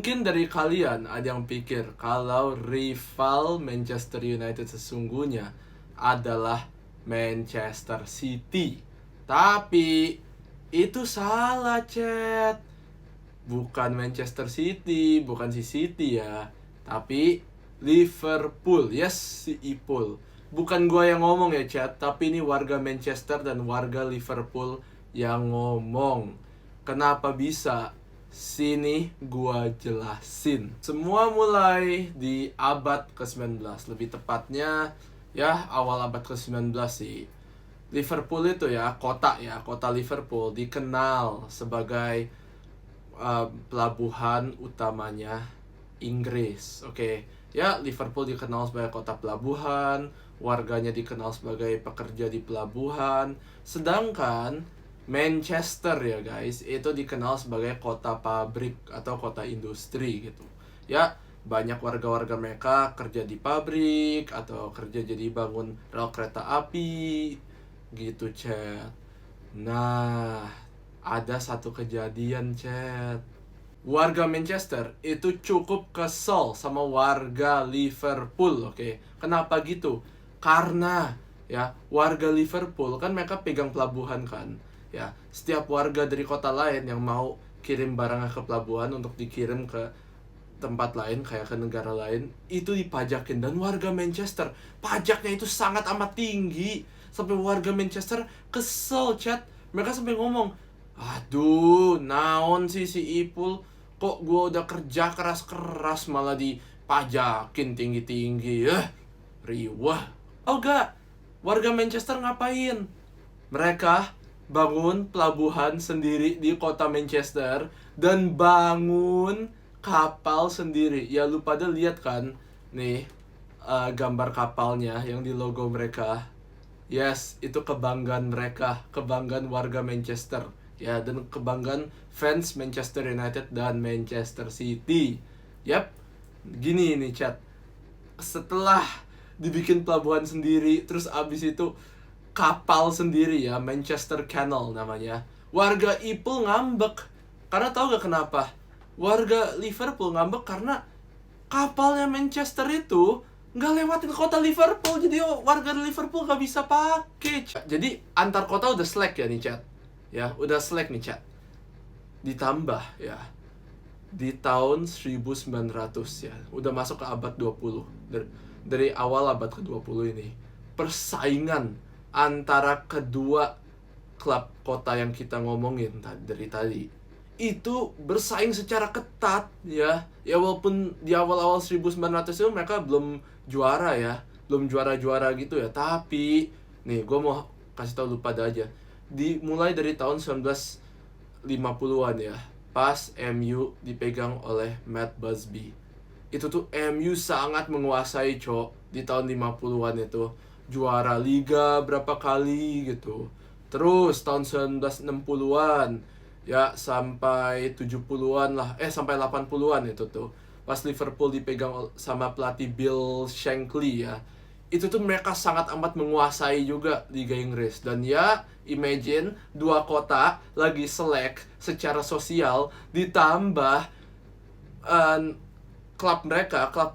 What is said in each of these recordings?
Mungkin dari kalian ada yang pikir kalau rival Manchester United sesungguhnya adalah Manchester City. Tapi itu salah, chat. Bukan Manchester City, bukan si City ya, tapi Liverpool. Yes, si Ipul. Bukan gua yang ngomong ya, chat, tapi ini warga Manchester dan warga Liverpool yang ngomong. Kenapa bisa? Sini gua jelasin. Semua mulai di abad ke-19, lebih tepatnya ya awal abad ke-19 sih. Liverpool itu ya, kota Liverpool dikenal sebagai pelabuhan utamanya Inggris. Oke. Ya, Liverpool dikenal sebagai kota pelabuhan, warganya dikenal sebagai pekerja di pelabuhan. Sedangkan Manchester ya guys, itu dikenal sebagai kota pabrik atau kota industri gitu. Ya, banyak warga-warga mereka kerja di pabrik atau kerja jadi bangun rel kereta api gitu, chat. Nah, ada satu kejadian, chat. Warga Manchester itu cukup kesel sama warga Liverpool, oke. Kenapa gitu? Karena ya, warga Liverpool kan mereka pegang pelabuhan kan. Ya, setiap warga dari kota lain yang mau kirim barangnya ke pelabuhan untuk dikirim ke tempat lain, kayak ke negara lain, itu dipajakin. Dan warga Manchester, pajaknya itu sangat amat tinggi. Sampai warga Manchester kesel, chat. Mereka sampai ngomong, aduh, naon sih si Ipul, kok gue udah kerja keras-keras malah dipajakin tinggi-tinggi. Riwah. Oh enggak, warga Manchester ngapain? Mereka bangun pelabuhan sendiri di kota Manchester dan bangun kapal sendiri. Ya, lu pada lihat kan nih gambar kapalnya yang di logo mereka. Yes, itu kebanggaan mereka, kebanggaan warga Manchester. Ya, dan kebanggaan fans Manchester United dan Manchester City. Yap, gini nih chat. Setelah dibikin pelabuhan sendiri, terus abis itu kapal sendiri ya, Manchester Canal namanya. Warga Ipul ngambek. Karena tau gak kenapa? Warga Liverpool ngambek karena kapalnya Manchester itu nggak lewatin kota Liverpool, jadi warga Liverpool nggak bisa pakai. Jadi antar kota udah slack ya nih, chat. Ya, udah slack nih, chat. Ditambah ya, di tahun 1900 ya, udah masuk ke abad 20. Dari awal abad ke-20 ini, persaingan antara kedua klub kota yang kita ngomongin dari tadi itu bersaing secara ketat ya. Ya, walaupun di awal-awal 1900 itu mereka belum juara ya, belum juara-juara gitu ya, tapi nih gue mau kasih tau lu pada aja, dimulai dari tahun 1950-an ya, pas MU dipegang oleh Matt Busby. Itu tuh MU sangat menguasai, cok. Di tahun 50-an itu juara liga berapa kali gitu. Terus tahun 1960-an ya sampai 70-an lah, sampai 80-an itu tuh, pas Liverpool dipegang sama pelatih Bill Shankly ya, itu tuh mereka sangat amat menguasai juga Liga Inggris. Dan ya, imagine dua kota lagi selek secara sosial, ditambah klub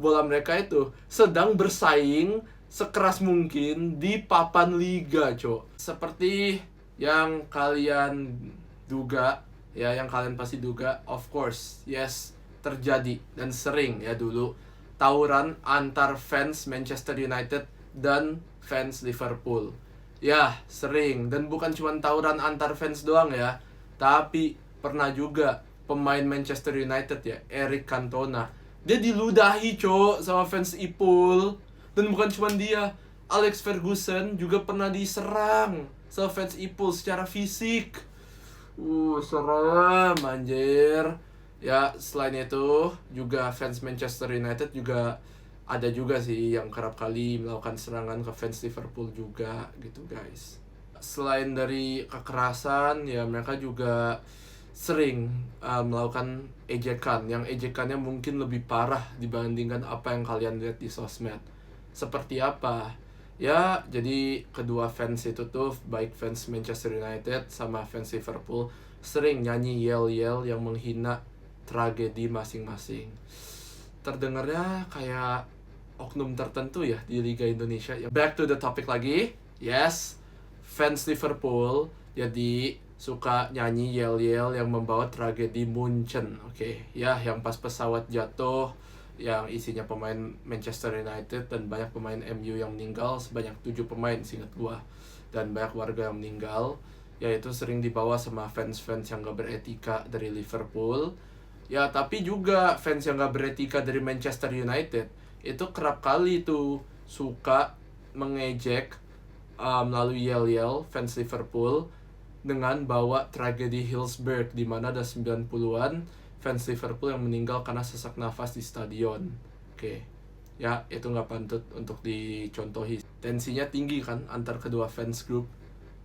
bola mereka itu sedang bersaing sekeras mungkin di papan liga, cok. Seperti yang kalian duga ya, yang kalian pasti duga, of course, yes, terjadi dan sering ya dulu tawuran antar fans Manchester United dan fans Liverpool. Ya, sering. Dan bukan cuma tawuran antar fans doang ya, tapi pernah juga pemain Manchester United ya, Eric Cantona, dia diludahi, cok, sama fans Ipul. Dan bukan cuma dia, Alex Ferguson juga pernah diserang sama fans Ipul secara fisik. Serem anjir. Ya, selain itu juga fans Manchester United juga ada juga sih yang kerap kali melakukan serangan ke fans Liverpool juga gitu, guys. Selain dari kekerasan ya, mereka juga sering melakukan ejekan, yang ejekannya mungkin lebih parah dibandingkan apa yang kalian lihat di sosmed. Seperti apa? Ya, jadi kedua fans itu tuh, baik fans Manchester United sama fans Liverpool, sering nyanyi yell-yell yang menghina tragedi masing-masing. Terdengarnya kayak oknum tertentu ya di Liga Indonesia. Back to the topic lagi. Yes, fans Liverpool jadi suka nyanyi yel-yel yang membawa tragedi Munchen. Oke, ya yang pas pesawat jatuh yang isinya pemain Manchester United dan banyak pemain MU yang meninggal, sebanyak 7 pemain seingat gua, dan banyak warga yang meninggal, yaitu sering dibawa sama fans-fans yang gak beretika dari Liverpool. Ya tapi juga fans yang gak beretika dari Manchester United itu kerap kali tuh suka mengejek melalui yel-yel fans Liverpool dengan bawa tragedi Hillsborough, di mana ada 90-an fans Liverpool yang meninggal karena sesak nafas di stadion. Oke, ya itu nggak patut untuk dicontohi. Tensinya tinggi kan antar kedua fans group.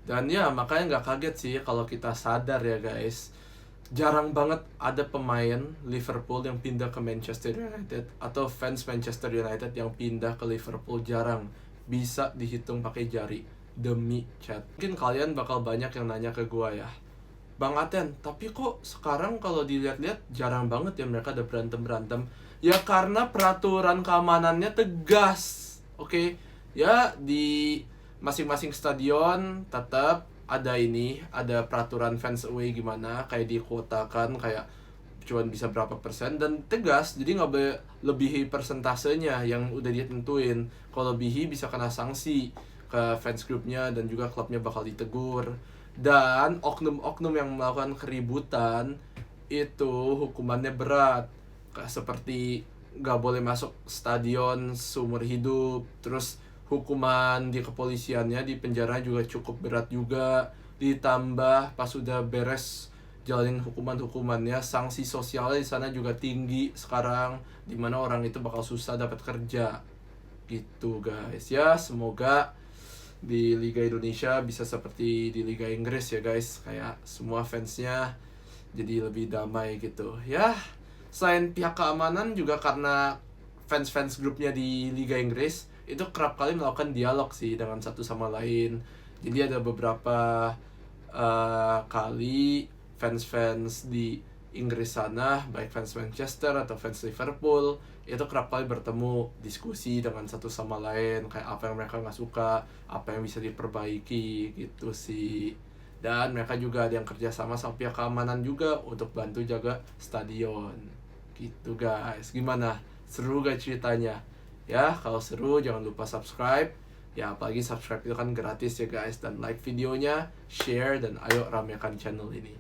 Dan ya makanya nggak kaget sih kalau kita sadar ya guys, jarang banget ada pemain Liverpool yang pindah ke Manchester United atau fans Manchester United yang pindah ke Liverpool. Jarang, bisa dihitung pakai jari demi chat. Mungkin kalian bakal banyak yang nanya ke gua ya, Bang Aten, tapi kok sekarang kalau dilihat-lihat jarang banget ya mereka ada berantem-berantem. Ya karena peraturan keamanannya tegas. Oke, ya di masing-masing stadion tetap ada peraturan fans away gimana, kayak dikotakan kayak cuman bisa berapa persen dan tegas, jadi nggak boleh lebihi persentasenya yang udah ditentuin. Kalau lebihi bisa kena sanksi ke fans grupnya dan juga klubnya bakal ditegur. Dan oknum-oknum yang melakukan keributan itu hukumannya berat, seperti nggak boleh masuk stadion seumur hidup. Terus hukuman di kepolisiannya, di penjara juga cukup berat juga. Ditambah pas udah beres jalanin hukumannya, sanksi sosialnya di sana juga tinggi sekarang, dimana orang itu bakal susah dapat kerja gitu guys. Ya semoga di Liga Indonesia bisa seperti di Liga Inggris ya guys, kayak semua fansnya jadi lebih damai gitu ya. Selain pihak keamanan juga karena fans grupnya di Liga Inggris itu kerap kali melakukan dialog sih dengan satu sama lain. Jadi ada beberapa kali fans di Inggris sana, baik fans Manchester atau fans Liverpool, itu kerap kali bertemu, diskusi dengan satu sama lain, kayak apa yang mereka nggak suka, apa yang bisa diperbaiki gitu sih. Dan mereka juga ada yang kerja sama pihak keamanan juga untuk bantu jaga stadion gitu guys. Gimana? Seru gak ceritanya? Ya kalau seru jangan lupa subscribe. Ya apalagi subscribe itu kan gratis ya guys. Dan like videonya, share, dan ayo ramekan channel ini.